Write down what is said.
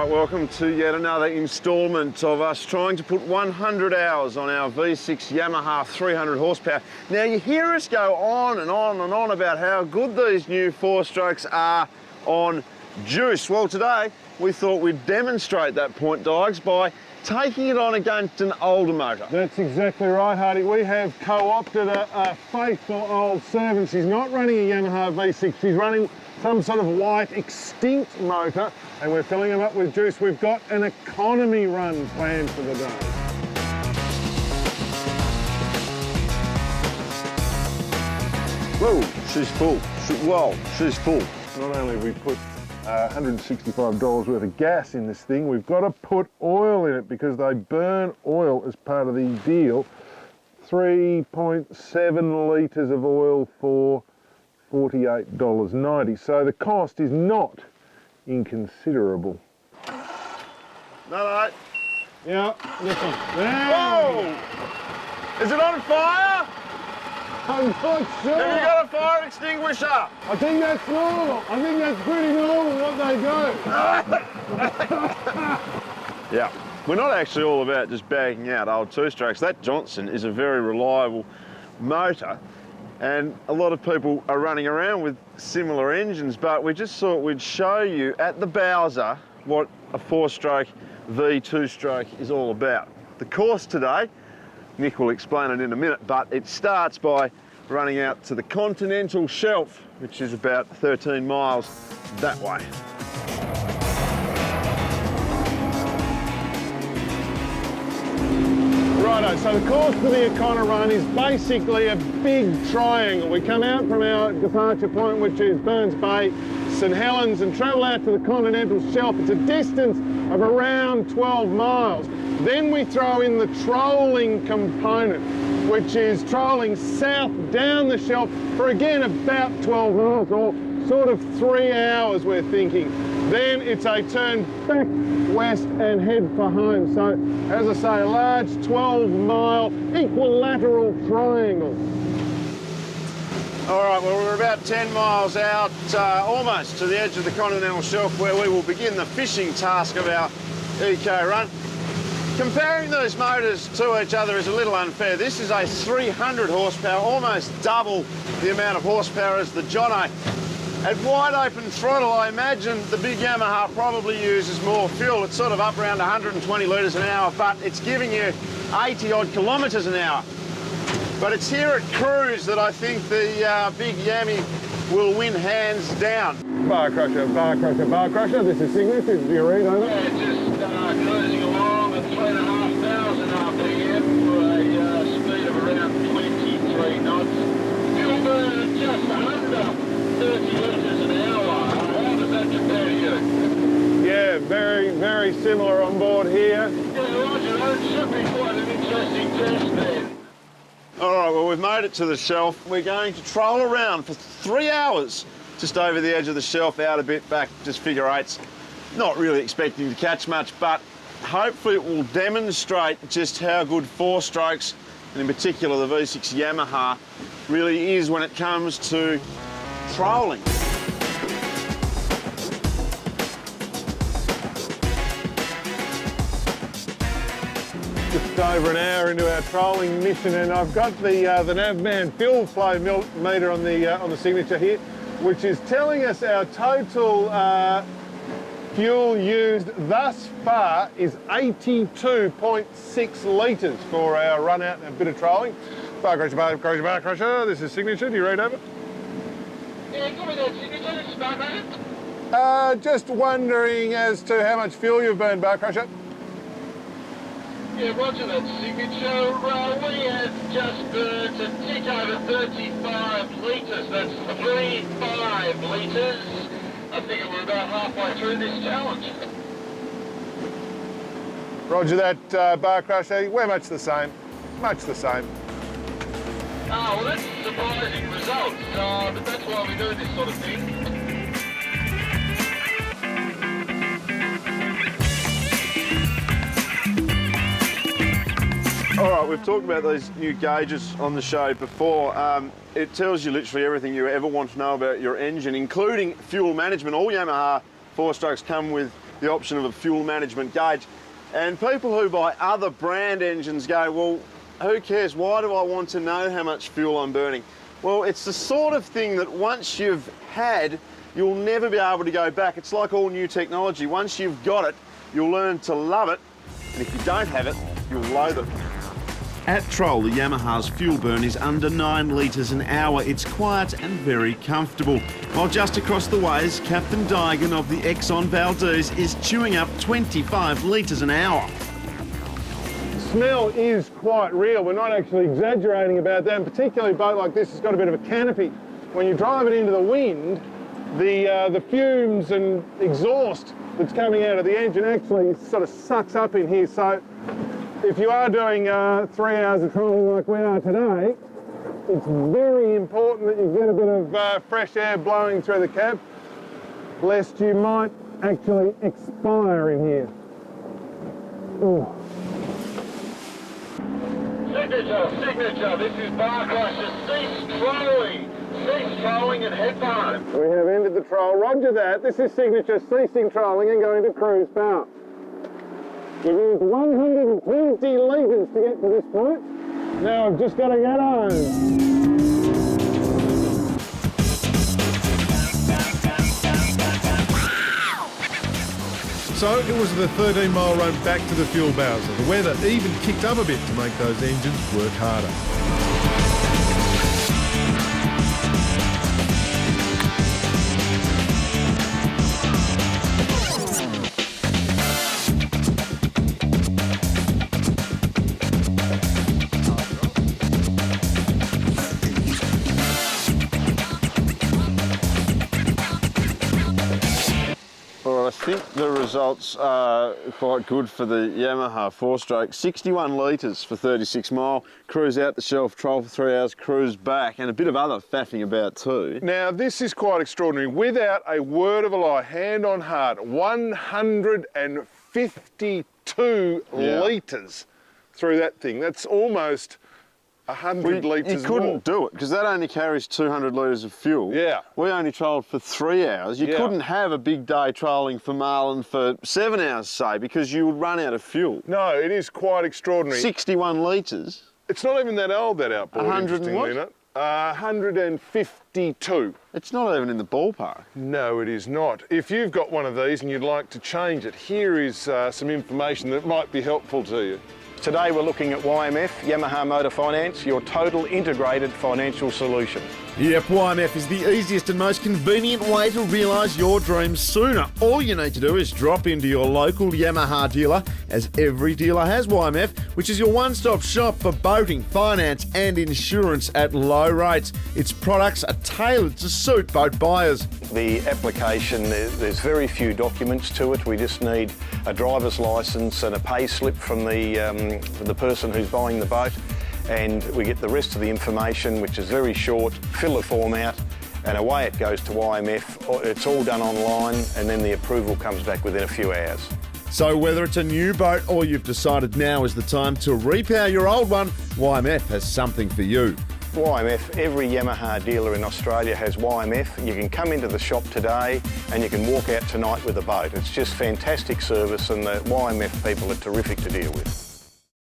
Right, welcome to yet another instalment of us trying to put 100 hours on our V6 Yamaha 300 horsepower. Now you hear us go on and on and on about how good these new four-strokes are on juice. Well, today we thought we'd demonstrate that point, Dykes, by taking it on against an older motor. That's exactly right, Hardy. We have co-opted a faithful old servant. She's not running a Yamaha V6, she's running some sort of white extinct motor, and we're filling them up with juice. We've got an economy run planned for the day. Whoa, she's full. Whoa, she's full. Not only have we put $165 worth of gas in this thing, we've got to put oil in it because they burn oil as part of the deal. 3.7 litres of oil for $48.90. So the cost is not inconsiderable. No. Yeah, this one. Whoa! Is it on fire? I'm not sure. Have you got a fire extinguisher? I think that's normal. I think that's pretty normal what they do. Yeah, we're not actually all about just bagging out old two-strokes. That Johnson is a very reliable motor, and a lot of people are running around with similar engines, but we just thought we'd show you at the Bowser what a four-stroke V2-stroke is all about. The course today, Nick will explain it in a minute, but it starts by running out to the continental shelf, which is about 13 miles that way. Righto, so the course for the Econo Run is basically a big triangle. We come out from our departure point, which is Burns Bay, St Helens, and travel out to the continental shelf. It's a distance of around 12 miles. Then we throw in the trolling component, which is trolling south down the shelf for, again, about 12 miles, or sort of 3 hours, we're thinking. Then it's a turn back west and head for home. So, as I say, a large 12-mile equilateral triangle. All right, well, we're about 10 miles out, almost to the edge of the continental shelf, where we will begin the fishing task of our Eco Run. Comparing those motors to each other is a little unfair. This is a 300 horsepower, almost double the amount of horsepower as the Jono. At wide open throttle, I imagine the big Yamaha probably uses more fuel. It's sort of up around 120 litres an hour, but it's giving you 80 odd kilometres an hour. But it's here at cruise that I think the big Yami will win hands down. Bar crusher, bar crusher, bar crusher. This is Signature. Do you read over? Yeah, just cruising along at 3,500 RPM for a speed of around 23 knots. Fuel burn just under 30 litres an hour. How does that compare to you? Yeah, very similar on board here. Yeah, roger, that should be quite an interesting test then. All right, well, we've made it to the shelf. We're going to troll around for 3 hours, just over the edge of the shelf, out a bit, back, just figure eights. Not really expecting to catch much, but hopefully it will demonstrate just how good four strokes, and in particular the V6 Yamaha, really is when it comes to trolling. Just over an hour into our trolling mission, and I've got the Navman fuel flow meter on the Signature here, which is telling us our total fuel used thus far is 82.6 litres for our run out and a bit of trolling. Bar crusher, bar crusher, bar crusher. This is Signature. Do you read over? Yeah, give me that Signature, start running. Just wondering as to how much fuel you've burned, bar crusher. Yeah, roger that Signature. We have just burned a tick over 35 litres. That's 35 litres. I think we're about halfway through this challenge. Roger that, bar crusher. We're much the same. Much the same. Oh, well, that's a surprising result. But that's why we do this sort of thing. All right, we've talked about these new gauges on the show before. It tells you literally everything you ever want to know about your engine, including fuel management. All Yamaha four-strokes come with the option of a fuel management gauge. And people who buy other brand engines go, well, who cares? Why do I want to know how much fuel I'm burning? Well, it's the sort of thing that once you've had, you'll never be able to go back. It's like all new technology. Once you've got it, you'll learn to love it. And if you don't have it, you'll loathe it. At Troll, the Yamaha's fuel burn is under 9 litres an hour. It's quiet and very comfortable. While just across the ways, Captain Digan of the Exxon Valdez is chewing up 25 litres an hour. Smell is quite real. We're not actually exaggerating about that. And particularly a boat like this has got a bit of a canopy. When you drive it into the wind, the fumes and exhaust that's coming out of the engine actually sort of sucks up in here. So if you are doing 3 hours of trolling like we are today, it's very important that you get a bit of fresh air blowing through the cab, lest you might actually expire in here. Ooh. Signature, this is bar crusher, cease trolling and head bottom. We have ended the troll, roger that. This is signature, ceasing trolling and going to cruise power. We've used 120 litres to get to this point. Now I've just got to get home. So it was the 13-mile run back to the fuel bowser. The weather even kicked up a bit to make those engines work harder. I think the results are quite good for the Yamaha 4-stroke. 61 litres for 36 mile, cruise out the shelf, troll for 3 hours, cruise back, and a bit of other faffing about too. Now this is quite extraordinary. Without a word of a lie, hand on heart, 152 litres through that thing. That's almost 100 litres. You couldn't do it because that only carries 200 litres of fuel. Yeah. We only trolled for 3 hours. You couldn't have a big day trolling for Marlin for 7 hours, say, because you would run out of fuel. No, it is quite extraordinary. 61 litres. It's not even that old, that outboard. 100 and what? 152. It's not even in the ballpark. No, it is not. If you've got one of these and you'd like to change it, here is some information that might be helpful to you. Today we're looking at YMF, Yamaha Motor Finance, your total integrated financial solution. Yep, YMF is the easiest and most convenient way to realise your dreams sooner. All you need to do is drop into your local Yamaha dealer, as every dealer has YMF, which is your one-stop shop for boating, finance and insurance at low rates. Its products are tailored to suit boat buyers. The application, there's very few documents to it. We just need a driver's licence and a pay slip from the person who's buying the boat. And we get the rest of the information, which is very short, fill the form out, and away it goes to YMF. It's all done online, and then the approval comes back within a few hours. So whether it's a new boat or you've decided now is the time to repower your old one, YMF has something for you. YMF, every Yamaha dealer in Australia has YMF. You can come into the shop today and you can walk out tonight with a boat. It's just fantastic service, and the YMF people are terrific to deal with.